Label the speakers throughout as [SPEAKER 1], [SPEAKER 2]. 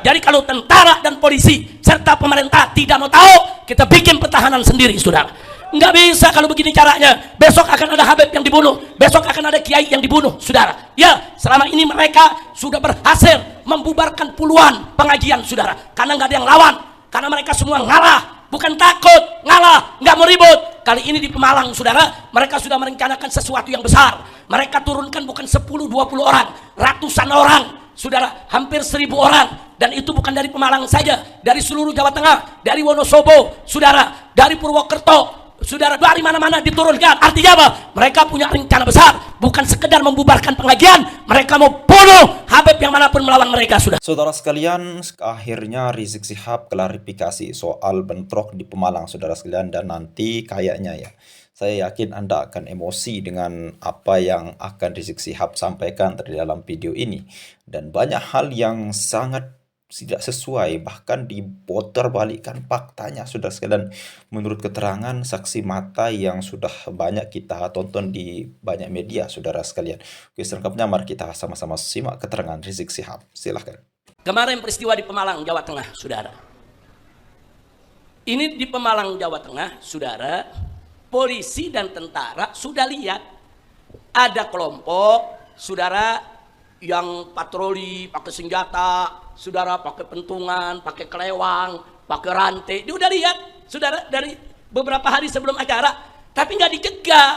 [SPEAKER 1] Jadi kalau tentara dan polisi serta pemerintah tidak mau tahu, kita bikin pertahanan sendiri, saudara. Nggak bisa kalau begini caranya. Besok akan ada Habib yang dibunuh, besok akan ada kiai yang dibunuh, saudara. Ya, selama ini mereka sudah berhasil membubarkan puluhan pengajian, saudara, karena nggak ada yang lawan, karena mereka semua ngalah, bukan takut, ngalah, nggak mau ribut. Kali ini di Pemalang, saudara, mereka sudah merencanakan sesuatu yang besar. Mereka turunkan bukan 10-20 orang, ratusan orang, saudara, hampir 1.000 orang. Dan itu bukan dari Pemalang saja, dari seluruh Jawa Tengah, dari Wonosobo, saudara, dari Purwokerto, saudara, dari mana-mana diturunkan. Artinya apa? Mereka punya rencana besar, bukan sekedar membubarkan pengajian, mereka mau bunuh Habib yang manapun melawan mereka, sudah.
[SPEAKER 2] Saudara sekalian, akhirnya Rizik Syihab klarifikasi soal bentrok di Pemalang, saudara sekalian, dan nanti kayaknya ya, saya yakin Anda akan emosi dengan apa yang akan Rizik Syihab sampaikan di dalam video ini. Dan banyak hal yang sangat tidak sesuai, bahkan diputarbalikkan faktanya, saudara sekalian, menurut keterangan saksi mata yang sudah banyak kita tonton di banyak media, saudara sekalian. Oke, selengkapnya mari kita sama-sama simak keterangan Rizik Syihab. Silahkan.
[SPEAKER 1] Kemarin peristiwa di Pemalang, Jawa Tengah, saudara. Ini di Pemalang, Jawa Tengah, saudara, polisi dan tentara sudah lihat ada kelompok, saudara, yang patroli pakai senjata, saudara, pakai pentungan, pakai kelewang, pakai rantai. Dia udah lihat, saudara, dari beberapa hari sebelum acara, tapi nggak dicegah.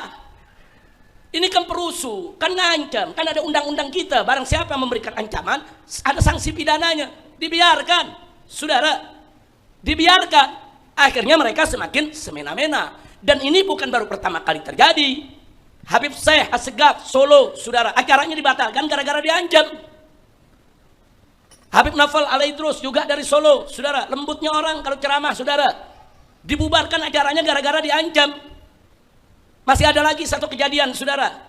[SPEAKER 1] Ini kan perusuh, kan ngancam, kan ada undang-undang kita. Barang siapa yang memberikan ancaman, ada sanksi pidananya. Dibiarkan, saudara, dibiarkan. Akhirnya mereka semakin semena-mena. Dan ini bukan baru pertama kali terjadi. Habib Syekh Assegaf Solo, saudara, acaranya dibatalkan gara-gara diancam. Habib Naufal Alaidrus juga dari Solo, saudara, lembutnya orang kalau ceramah, saudara, dibubarkan acaranya gara-gara diancam. Masih ada lagi satu kejadian, saudara,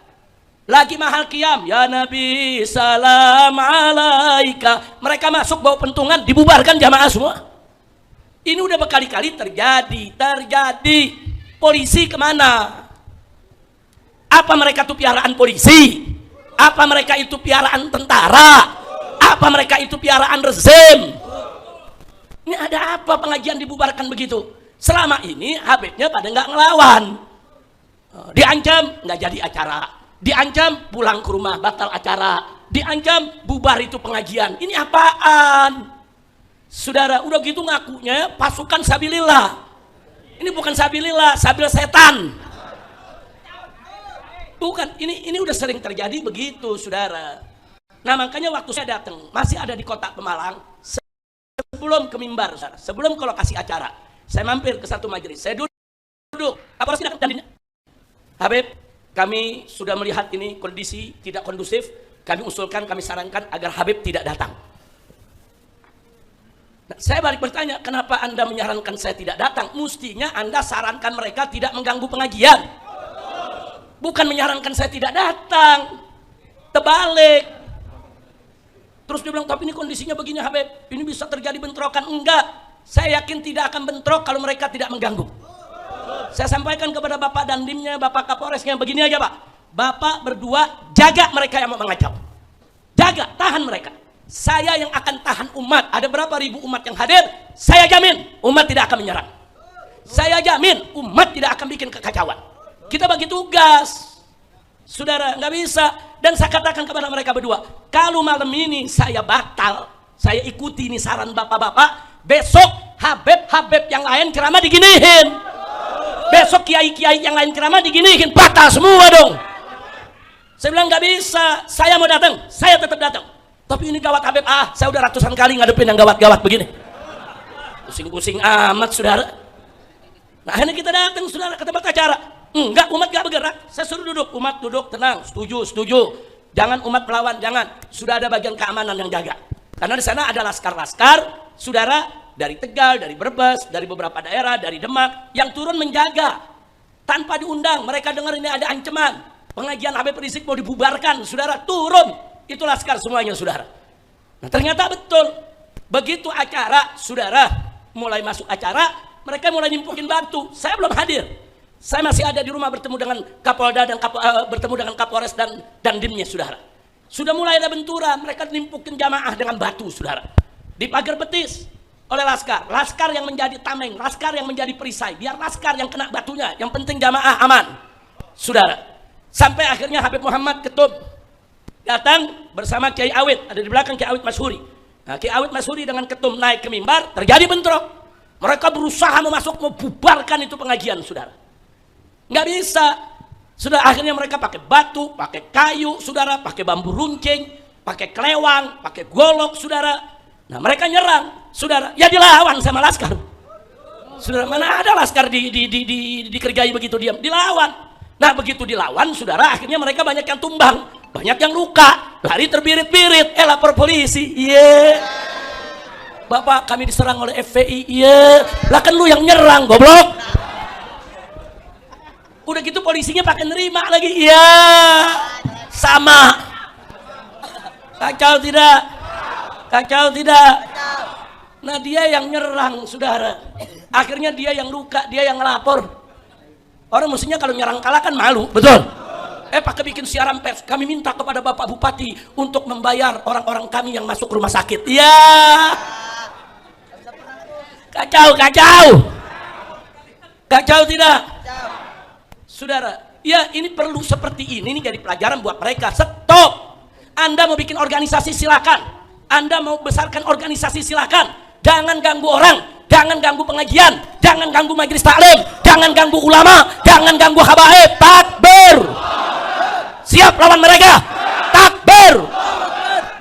[SPEAKER 1] lagi mahal qiyam, ya Nabi salam alaika, mereka masuk bawa pentungan, dibubarkan jamaah semua. Ini udah berkali-kali terjadi. Polisi kemana? Apa mereka itu piaraan polisi? Apa mereka itu piaraan tentara? Apa mereka itu piaraan rezim? Ini ada apa pengajian dibubarkan begitu? Selama ini Habibnya pada nggak ngelawan. Diancam nggak jadi acara. Diancam pulang ke rumah batal acara. Diancam bubar itu pengajian. Ini apaan? Saudara, udah gitu ngakunya pasukan sabilillah. Ini bukan sabilillah, sabil setan. Bukan, ini udah sering terjadi begitu, saudara. Nah, makanya waktu saya datang, masih ada di kota Pemalang, sebelum ke mimbar, saudara, sebelum ke lokasi acara, saya mampir ke satu majelis, saya duduk, apa sih tadinya? Habib, kami sudah melihat ini kondisi tidak kondusif, kami usulkan, kami sarankan agar Habib tidak datang. Nah, saya balik bertanya, kenapa Anda menyarankan saya tidak datang? Mestinya Anda sarankan mereka tidak mengganggu pengajian. Bukan menyarankan saya tidak datang, terbalik. Terus dia bilang, tapi ini kondisinya begini Habib, ini bisa terjadi bentrokan. Enggak, saya yakin tidak akan bentrok kalau mereka tidak mengganggu. Saya sampaikan kepada Bapak Dandimnya, Bapak Kapolresnya, begini aja Pak, Bapak berdua jaga mereka yang mau mengacau, jaga, tahan mereka. Saya yang akan tahan umat. Ada berapa ribu umat yang hadir, saya jamin umat tidak akan menyerang. Saya jamin umat tidak akan bikin kekacauan. Kita bagi tugas, saudara, nggak bisa. Dan saya katakan kepada mereka berdua, kalau malam ini saya batal, saya ikuti ini saran bapak-bapak, besok Habib yang lain ceramah diginihin, besok kiai-kiai yang lain ceramah diginihin, batal semua dong. Saya bilang nggak bisa, saya mau datang, saya tetap datang. Tapi ini gawat Habib, saya udah ratusan kali ngadepin yang gawat-gawat begini, pusing-pusing amat, saudara. Nah, akhirnya kita datang, saudara, ke tempat acara. Enggak, umat gak bergerak. Saya suruh duduk, umat duduk tenang, setuju. Jangan umat melawan, jangan. Sudah ada bagian keamanan yang jaga. Karena di sana ada laskar-laskar, saudara, dari Tegal, dari Brebes, dari beberapa daerah, dari Demak, yang turun menjaga. Tanpa diundang, mereka dengar ini ada ancaman. Pengajian Habib Rizik mau dibubarkan, saudara, turun. Itu laskar semuanya, saudara. Nah, ternyata betul. Begitu acara, saudara, mulai masuk acara, mereka mulai nimpukin batu. Saya belum hadir. Saya masih ada di rumah bertemu dengan Kapolda dan bertemu dengan Kapolres dan Dimnya, saudara. Sudah mulai ada benturan, mereka nimpukin jamaah dengan batu, saudara. dipagar betis oleh laskar. Laskar yang menjadi tameng, laskar yang menjadi perisai, biar laskar yang kena batunya, yang penting jamaah aman. Saudara, sampai akhirnya Habib Muhammad Ketub datang bersama Kiai Awid, ada di belakang Kiai Awid Masyhuri. Nah, Kiai Awid Masyhuri dengan Ketum naik ke mimbar, terjadi bentrok. Mereka berusaha mau bubarkan itu pengajian, saudara. Nggak bisa. Sudah akhirnya mereka pakai batu, pakai kayu, saudara, pakai bambu runcing, pakai kelewang, pakai golok, saudara. Nah, mereka nyerang, saudara. Ya dilawan sama laskar. Saudara, mana ada laskar dikerjai begitu diam, dilawan. Nah, begitu dilawan, saudara, akhirnya mereka banyak yang tumbang, banyak yang luka, lari terbirit-birit, lapor polisi. Iya. Bapak, kami diserang oleh FPI. Iya. Lah kan lu yang nyerang, goblok. Udah gitu polisinya pakai nerima lagi. Iya. Sama. Kacau tidak? Kacau tidak? Nah, dia yang nyerang, saudara. Akhirnya dia yang luka, dia yang ngelapor. Orang mestinya kalau nyerang kalah kan malu, betul? Pakai bikin siaran pers. Kami minta kepada Bapak Bupati untuk membayar orang-orang kami yang masuk rumah sakit. Iya. Kacau, kacau. Kacau tidak? Saudara, ya ini perlu seperti ini jadi pelajaran buat mereka. Stop. Anda mau bikin organisasi silakan. Anda mau besarkan organisasi silakan. Jangan ganggu orang, jangan ganggu pengajian, jangan ganggu majelis taklim, jangan ganggu ulama, jangan ganggu habaib. Takbir. Siap lawan mereka. Takbir.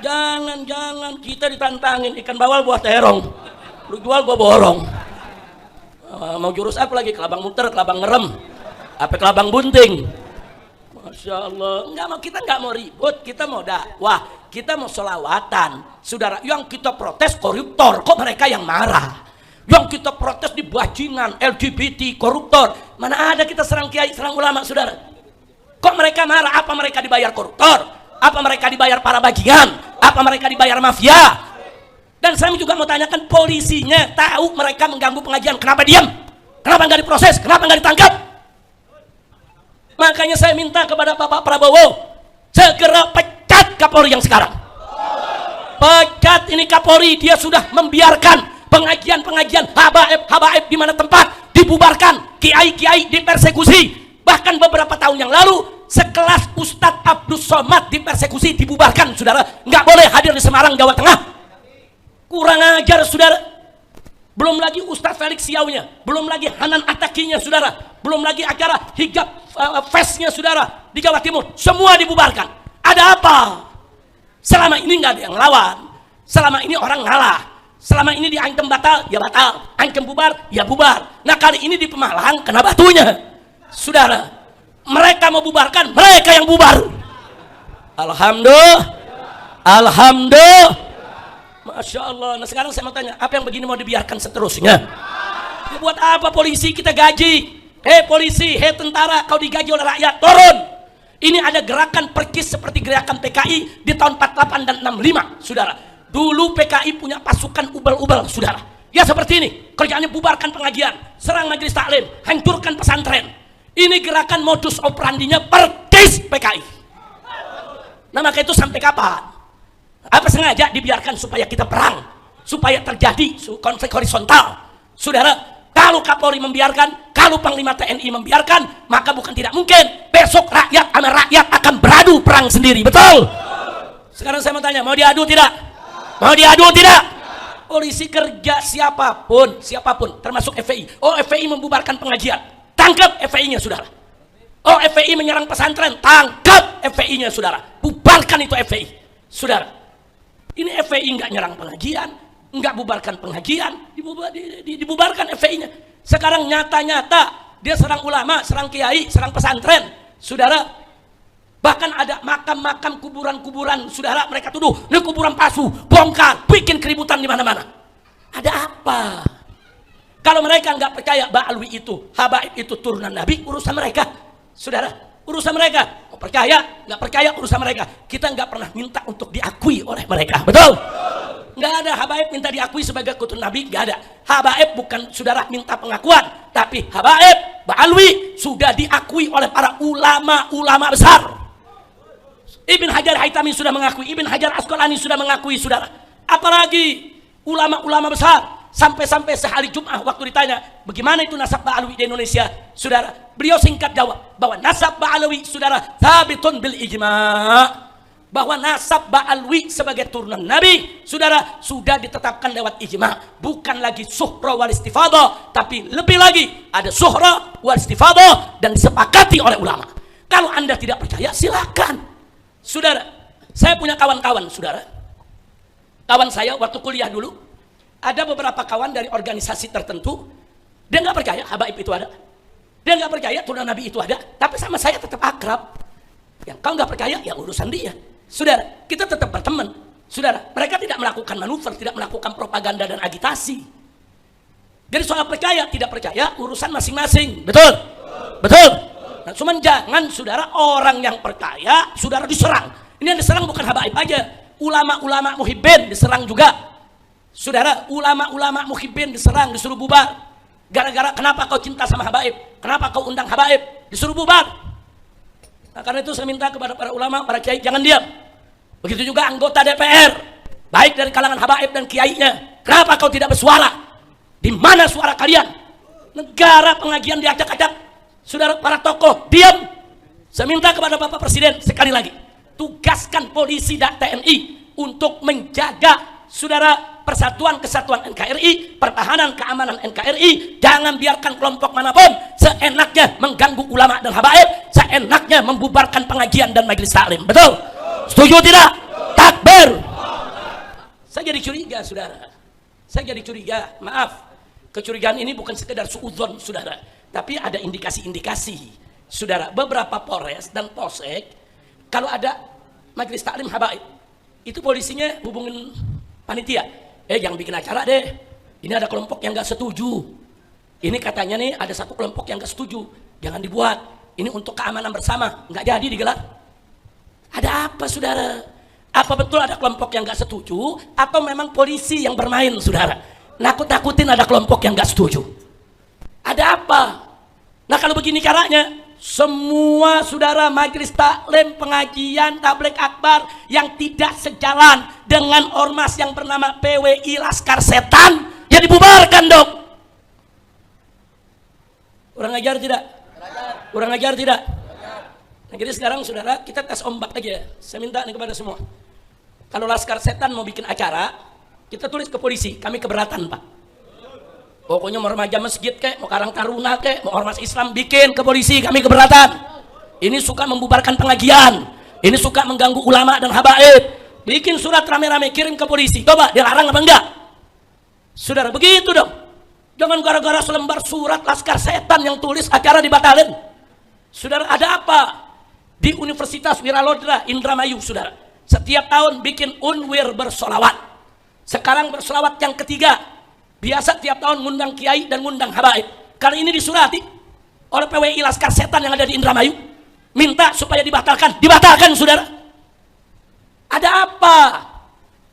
[SPEAKER 1] Jangan kita ditantangin ikan bawal buah terong. Lu jual gua borong. Mau jurus apa lagi? Kelabang muter, kelabang ngerem. Apa kelabang bunting. Masya Allah. Kita nggak mau ribut, kita mau dakwah, kita mau selawatan. Saudara, yang kita protes koruptor, kok mereka yang marah? Yang kita protes di bajingan, LGBT, koruptor. Mana ada kita serang kiai, serang ulama, saudara? Kok mereka marah? Apa mereka dibayar koruptor? Apa mereka dibayar para bajingan? Apa mereka dibayar mafia? Dan saya juga mau tanyakan, polisinya tahu mereka mengganggu pengajian, kenapa diam? Kenapa nggak diproses? Kenapa nggak ditangkap? Makanya saya minta kepada Bapak Prabowo segera pecat Kapolri yang sekarang. Pecat ini Kapolri, dia sudah membiarkan pengajian-pengajian habaib di mana tempat dibubarkan, kiai-kiai dipersekusi. Bahkan beberapa tahun yang lalu sekelas Ustadz Abdus Somad dipersekusi, dibubarkan, saudara. Nggak boleh hadir di Semarang, Jawa Tengah. Kurang ajar, saudara. Belum lagi Ustadz Felix Siaunya, belum lagi Hanan Atakinya, saudara, belum lagi acara hijab festnya, saudara, di Jawa Timur, semua dibubarkan. Ada apa? Selama ini nggak ada yang lawan, selama ini orang ngalah, selama ini diancam batal, ya batal, ancam bubar, ya bubar. Nah, kali ini di Pemalang kena batunya, saudara. Mereka mau bubarkan, mereka yang bubar. Alhamdulillah, alhamdulillah. Masya Allah. Nah, sekarang saya mau tanya, apa yang begini mau dibiarkan seterusnya? Ya, buat apa polisi kita gaji? Hei polisi, hei tentara, kau digaji oleh rakyat, turun. Ini ada gerakan perkis seperti gerakan PKI di tahun 48 dan 65, saudara. Dulu PKI punya pasukan ubal-ubal, saudara. Ya seperti ini, kerjaannya bubarkan pengajian, serang majelis taklim, hancurkan pesantren. Ini gerakan modus operandinya perkis PKI. Nah, maka itu sampai kapan? Apa sengaja dibiarkan supaya kita perang, supaya terjadi konflik horizontal, saudara? Kalau Kapolri membiarkan, kalau Panglima TNI membiarkan, maka bukan tidak mungkin besok rakyat sama rakyat akan beradu perang sendiri, betul? Sekarang saya mau tanya, mau diadu tidak? Mau diadu tidak? Polisi kerja siapapun, termasuk FPI. Oh, FPI membubarkan pengajian, tangkap FPI-nya, saudara. Oh, FPI menyerang pesantren, tangkap FPI-nya, saudara. Bubarkan itu FPI, saudara. Ini FPI nggak nyerang pengajian, nggak bubarkan pengajian, dibubarkan FPI-nya. Sekarang nyata-nyata dia serang ulama, serang kiai, serang pesantren, saudara. Bahkan ada makam-makam, kuburan-kuburan, saudara. Mereka tuduh ini kuburan palsu, bongkar, bikin keributan di mana-mana. Ada apa? Kalau mereka nggak percaya Ba'alwi itu, habaib itu turunan Nabi, urusan mereka, saudara. Urusan mereka, mau percaya, nggak percaya, urusan mereka. Kita nggak pernah minta untuk diakui oleh mereka, betul? Nggak ada habaib minta diakui sebagai keturunan Nabi, nggak ada. Habaib bukan saudara minta pengakuan, tapi habaib Ba'alwi sudah diakui oleh para ulama besar. Ibn Hajar Haitami sudah mengakui, Ibn Hajar Asqalani sudah mengakui, saudara. Apalagi ulama-ulama besar, sampai-sampai sehari Jumat waktu ditanya bagaimana itu nasab Ba'alawi di Indonesia, saudara, beliau singkat jawab bahwa nasab Ba'alawi, saudara, thabitun bil ijma', bahwa nasab Ba'alawi sebagai turunan Nabi, saudara, sudah ditetapkan lewat ijma', bukan lagi suhra wal istifadah, tapi lebih lagi ada suhra wal istifadah dan disepakati oleh ulama. Kalau Anda tidak percaya silakan, saudara. Saya punya kawan-kawan, saudara. Kawan saya waktu kuliah dulu, ada beberapa kawan dari organisasi tertentu, dia nggak percaya habaib itu ada, dia nggak percaya turunan Nabi itu ada, tapi sama saya tetap akrab. Yang kau nggak percaya, ya urusan dia. Saudara, kita tetap berteman. Saudara, mereka tidak melakukan manuver, tidak melakukan propaganda dan agitasi. Jadi soal percaya tidak percaya urusan masing-masing, betul? Betul. Nah, cuman jangan, saudara, orang yang percaya, saudara, diserang. Ini yang diserang bukan habaib aja, ulama-ulama muhibbin diserang juga. Saudara, ulama-ulama muhibbin diserang, disuruh bubar. Gara-gara kenapa kau cinta sama habaib? Kenapa kau undang habaib? Disuruh bubar. Nah, karena itu saya minta kepada para ulama, para kiai, jangan diam. Begitu juga anggota DPR, baik dari kalangan habaib dan kiainya. Kenapa kau tidak bersuara? Di mana suara kalian? Negara pengajian diacak-acak, saudara, para tokoh diam. Saya minta kepada Bapak Presiden sekali lagi, tugaskan polisi dan TNI untuk menjaga, saudara, persatuan kesatuan NKRI, pertahanan keamanan NKRI. Jangan biarkan kelompok manapun seenaknya mengganggu ulama dan habaib, seenaknya membubarkan pengajian dan majelis taklim. Betul? Setuju tidak? Takbir. Saya jadi curiga, saudara. Saya jadi curiga. Maaf, kecurigaan ini bukan sekedar suudzon, saudara, tapi ada indikasi-indikasi, saudara. Beberapa Polres dan Polsek, kalau ada majelis taklim habaib, itu polisinya hubungin panitia. Jangan bikin acara deh. Ini ada kelompok yang nggak setuju. Ini katanya nih ada satu kelompok yang nggak setuju. Jangan dibuat. Ini untuk keamanan bersama. Nggak jadi digelar. Ada apa, saudara? Apa betul ada kelompok yang nggak setuju? Atau memang polisi yang bermain, saudara? Nakut-nakutin ada kelompok yang nggak setuju. Ada apa? Nah, kalau begini caranya, semua, saudara, majelis taklim, pengajian, tabligh akbar yang tidak sejalan dengan ormas yang bernama PWI Laskar Setan, ya dibubarkan dong. Kurang ajar tidak? Kurang ajar tidak? Nah, jadi sekarang, saudara, kita tes ombak aja. Saya minta nih kepada semua, kalau Laskar Setan mau bikin acara, kita tulis ke polisi, kami keberatan, Pak. Pokoknya mau remaja masjid kek, mau Karang Taruna kek, mau ormas Islam, bikin ke polisi, kami keberatan. Ini suka membubarkan pengajian, ini suka mengganggu ulama dan habaib. Bikin surat rame-rame, kirim ke polisi. Coba dilarang apa enggak? Saudara, begitu dong. Jangan gara-gara selembar surat Laskar Setan yang tulis acara dibatalin. Saudara, ada apa? Di Universitas Wiralodra Indramayu, saudara, setiap tahun bikin unwir bersolawat. Sekarang bersolawat yang ketiga. Biasa tiap tahun ngundang kiai dan ngundang habaib. Kali ini disurati oleh PWI Laskar Setan yang ada di Indramayu, minta supaya dibatalkan. Dibatalkan, saudara. Ada apa?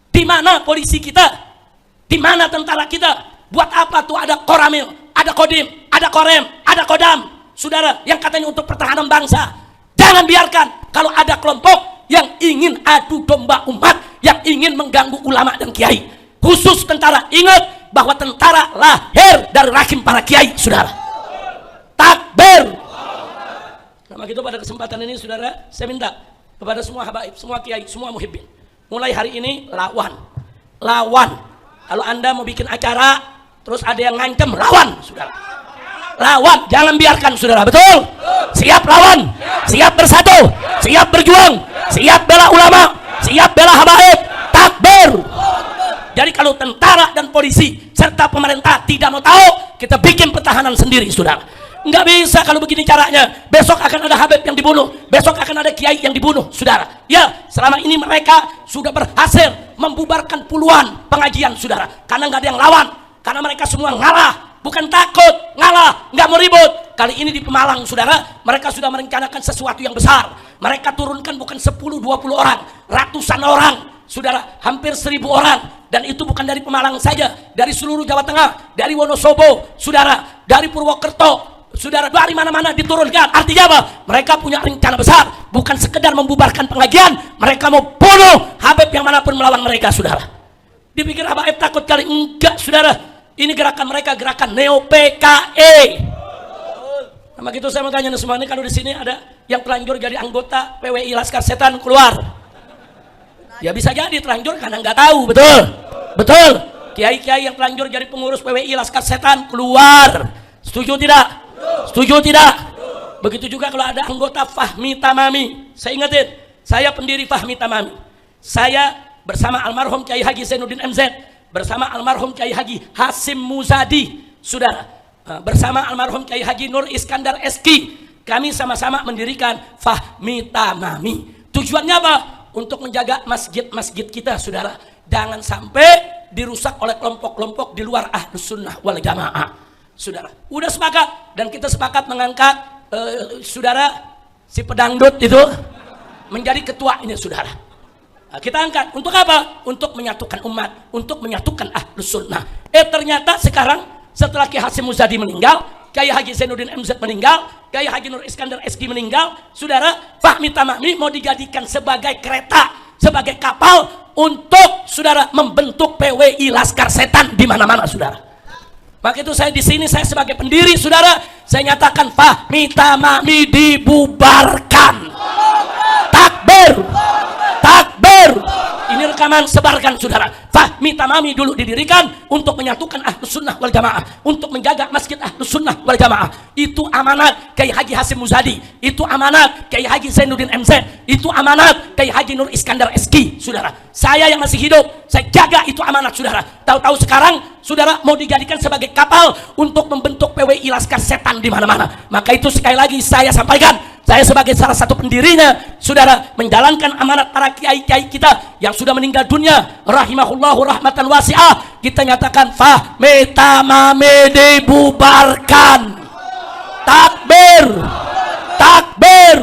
[SPEAKER 1] Di mana polisi kita? Di mana tentara kita? Buat apa tuh ada koramil, ada kodim, ada korem, ada kodam, saudara, yang katanya untuk pertahanan bangsa? Jangan biarkan kalau ada kelompok yang ingin adu domba umat, yang ingin mengganggu ulama dan kiai. Khusus tentara, ingat bahwa tentara lahir dari rahim para kiai, saudara. Takbir. Nah, begitu pada kesempatan ini, saudara, saya minta kepada semua habaib, semua kiai, semua muhibbin, mulai hari ini lawan. Kalau Anda mau bikin acara terus ada yang ngancem, lawan, saudara. Lawan, jangan biarkan, saudara. Betul? Siap lawan, siap bersatu, siap berjuang, siap bela ulama, siap bela habaib. Takbir. Jadi kalau tentara dan polisi serta pemerintah tidak mau tahu, kita bikin pertahanan sendiri, saudara. Nggak bisa kalau begini caranya. Besok akan ada habib yang dibunuh, besok akan ada kiai yang dibunuh, saudara. Ya, selama ini mereka sudah berhasil membubarkan puluhan pengajian, saudara. Karena nggak ada yang lawan, karena mereka semua ngalah. Bukan takut, ngalah, nggak mau ribut. Kali ini di Pemalang, saudara, mereka sudah merencanakan sesuatu yang besar. Mereka turunkan bukan 10-20 orang, ratusan orang, saudara, hampir 1000 orang. Dan itu bukan dari Pemalang saja, dari seluruh Jawa Tengah, dari Wonosobo, saudara, dari Purwokerto, saudara, dari mana-mana diturunkan. Artinya apa? Mereka punya rencana besar, bukan sekedar membubarkan pengajian, mereka mau bunuh habib yang manapun melawan mereka, saudara. Dipikir Habaib takut kali? Enggak, saudara. Ini gerakan mereka, gerakan Neo PKE. Nah, begitu saya mau tanya semua ini, kalau di sini ada yang telanjur jadi anggota PWI Laskar Setan, keluar. Ya bisa jadi telanjur karena nggak tahu, betul? Betul. Kiai-kiai yang telanjur jadi pengurus PWI Laskar Setan, keluar. Setuju tidak? Setuju tidak? Begitu juga kalau ada anggota Fahmi Tamami. Saya ingetin, saya pendiri Fahmi Tamami. Saya bersama almarhum Kiai Haji Zainuddin MZ, bersama almarhum Kiai Haji Hasim Muzadi, saudara, bersama almarhum Kiai Haji Nur Iskandar Eski, kami sama-sama mendirikan Fahmi Tamami. Tujuannya apa? Untuk menjaga masjid-masjid kita, saudara, jangan sampai dirusak oleh kelompok-kelompok di luar Ahlus Sunnah wal Jamaah, saudara. Udah sepakat, dan kita sepakat mengangkat saudara si pedangdut itu menjadi ketuanya, saudara. Kita angkat untuk apa? Untuk menyatukan umat, untuk menyatukan Ahlus Sunnah. Ternyata sekarang setelah Kiai Hasim Muzadi meninggal, Kiai Haji Zainuddin MZ meninggal, Kiai Haji Nur Iskandar Eski meninggal, saudara, Fahmi Tamami mau dijadikan sebagai kereta, sebagai kapal untuk saudara membentuk PWI Laskar Setan di mana-mana, saudara. Maka itu saya di sini, saya sebagai pendiri, saudara, saya nyatakan Fahmi Tamami dibubarkan. Takbir. Takbir. Ini rekaman, sebarkan, saudara. Fahmi Tamami dulu didirikan untuk menyatukan Ahlus Sunnah wal Jamaah, untuk menjaga masjid Ahlus Sunnah wal Jamaah. Itu amanat Kiai Haji Hasim Muzadi, itu amanat Kiai Haji Zainuddin MZ, itu amanat Kiai Haji Nur Iskandar Eski, saudara. Saya yang masih hidup, saya jaga itu amanat, saudara. Tahu-tahu sekarang, saudara, mau dijadikan sebagai kapal untuk membentuk PWI Laskar Setan di mana-mana. Maka itu sekali lagi saya sampaikan, saya sebagai salah satu pendirinya, saudara, menjalankan amanat para kiai-kiai kita yang sudah meninggal dunia, rahimahullahu rahmatan wasi'ah. Kita nyatakan Fahmi Tamami dibubarkan. Takbir, takbir,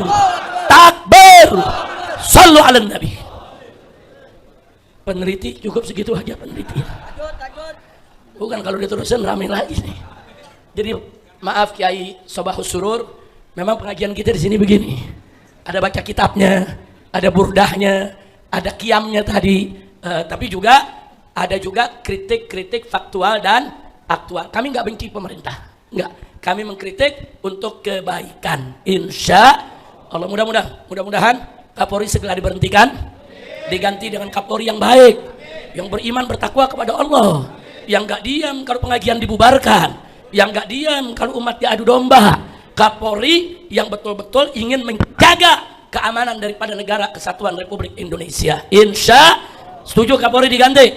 [SPEAKER 1] takbir. Sallu ala Nabi. Peneliti cukup segitu aja, peneliti. Bukan kalau diterusin ramai lagi nih. Jadi maaf Kiai Sobahus Surur, memang pengajian kita di sini begini. Ada baca kitabnya, ada burdahnya, ada qiyamnya tadi, tapi juga ada juga kritik-kritik faktual dan aktual. Kami nggak benci pemerintah, nggak. Kami mengkritik untuk kebaikan. Insya Allah, mudah-mudahan Kapolri segera diberhentikan, diganti dengan Kapolri yang baik, yang beriman bertakwa kepada Allah, yang nggak diam kalau pengajian dibubarkan, yang nggak diam kalau umat diadu domba. Kapolri yang betul-betul ingin menjaga keamanan daripada negara kesatuan Republik Indonesia. Insya, setuju Kapolri diganti?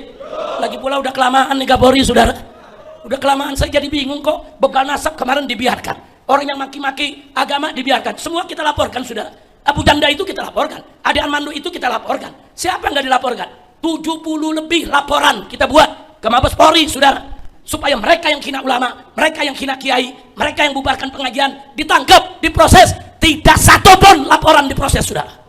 [SPEAKER 1] Lagi pula udah kelamaan nih Kapolri, saudara. Udah kelamaan, saya jadi bingung kok. Begal nasab kemarin dibiarkan, orang yang maki-maki agama dibiarkan, semua kita laporkan, saudara. Abu Janda itu kita laporkan, Ade Armando itu kita laporkan. Siapa yang nggak dilaporkan? 70 lebih laporan kita buat ke Mabes Polri, saudara, supaya mereka yang hina ulama, mereka yang hina kiai, mereka yang bubarkan pengajian ditangkap, diproses. Tidak satu pun laporan diproses, saudara.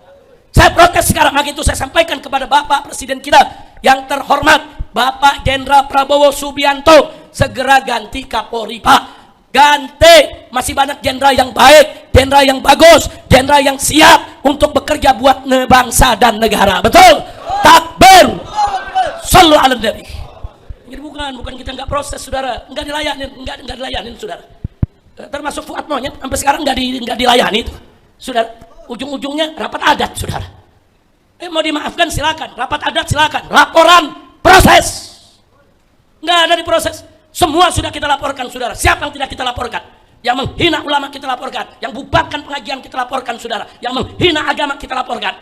[SPEAKER 1] Saya protes sekarang. Itu saya sampaikan kepada Bapak Presiden kita yang terhormat, Bapak Jenderal Prabowo Subianto, segera ganti Kapolri, Pak. Ganti, masih banyak jenderal yang baik, jenderal yang bagus, jenderal yang siap untuk bekerja buat bangsa dan negara. Betul? Takbir. Sallu ala Nabi. Jadi bukan kita nggak proses, saudara, nggak dilayanin, saudara. Termasuk Fuad Monyet sampai sekarang nggak dilayani itu, saudara. Ujung-ujungnya rapat adat, saudara. Mau dimaafkan silakan, rapat adat silakan, laporan proses nggak ada diproses. Semua sudah kita laporkan, saudara. Siapa yang tidak kita laporkan? Yang menghina ulama kita laporkan, yang bubarkan pengajian kita laporkan, saudara, yang menghina agama kita laporkan.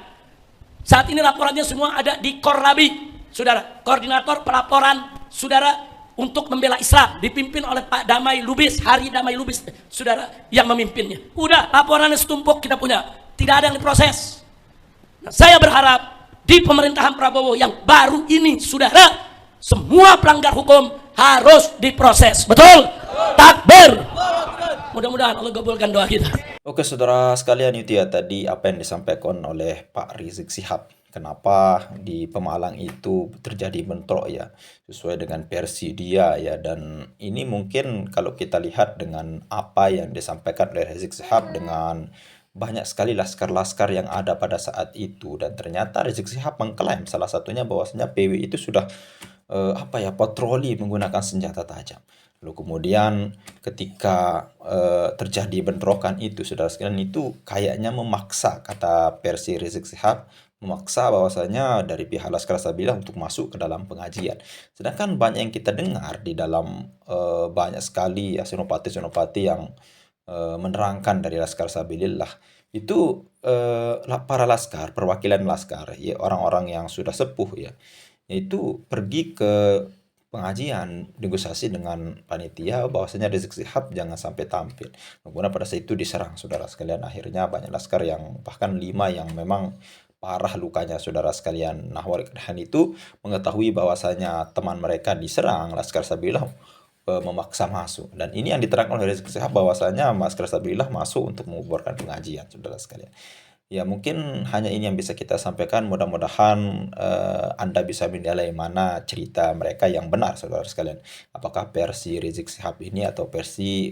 [SPEAKER 1] Saat ini laporannya semua ada di Korlabi, saudara, koordinator pelaporan, saudara, untuk membela Islam, dipimpin oleh Pak Damai Lubis, Hari Damai Lubis, saudara, yang memimpinnya. Udah, laporannya setumpuk kita punya, tidak ada yang diproses. Nah, saya berharap di pemerintahan Prabowo yang baru ini, saudara, semua pelanggar hukum harus diproses. Betul? Takbir. Mudah-mudahan Allah kabulkan doa kita.
[SPEAKER 2] Oke saudara sekalian, itu ya tadi apa yang disampaikan oleh Pak Rizik Syihab. Kenapa di Pemalang itu terjadi bentrok ya, sesuai dengan versi dia ya. Dan ini mungkin kalau kita lihat dengan apa yang disampaikan oleh Rizik Syihab, dengan banyak sekali laskar-laskar yang ada pada saat itu. Dan ternyata Rizik Syihab mengklaim salah satunya bahwasanya PW itu sudah patroli menggunakan senjata tajam. Lalu kemudian ketika terjadi bentrokan itu, saudara sekalian, itu kayaknya memaksa, kata versi Rizik Sihab, memaksa bahwasanya dari pihak Laskar Sabila untuk masuk ke dalam pengajian. Sedangkan banyak yang kita dengar di dalam banyak sekali ya senopati-senopati yang menerangkan dari Laskar Sabilillah itu para laskar, perwakilan laskar, ya orang-orang yang sudah sepuh ya, itu pergi ke pengajian negosiasi dengan panitia bahwasanya Rizik Sihab jangan sampai tampil. Kemudian pada saat itu diserang, saudara sekalian. Akhirnya banyak laskar yang bahkan 5 yang memang parah lukanya, saudara sekalian. Nah, Walid itu mengetahui bahwasanya teman mereka diserang, Laskar Sabillah memaksa masuk. Dan ini yang diterangkan oleh Rizik Sihab bahwasanya Laskar Sabillah masuk untuk menguburkan pengajian, saudara sekalian. Ya mungkin hanya ini yang bisa kita sampaikan. Mudah-mudahan Anda bisa menilai mana cerita mereka yang benar, saudara sekalian. Apakah versi Rizik Sihab ini atau versi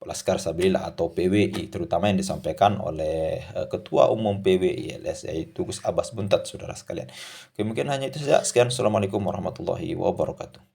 [SPEAKER 2] Laskar Sabilillah atau PWI, terutama yang disampaikan oleh Ketua Umum PWI yaitu Gus Abbas Buntat, saudara sekalian. Oke, mungkin hanya itu saja. Sekian, Assalamualaikum warahmatullahi wabarakatuh.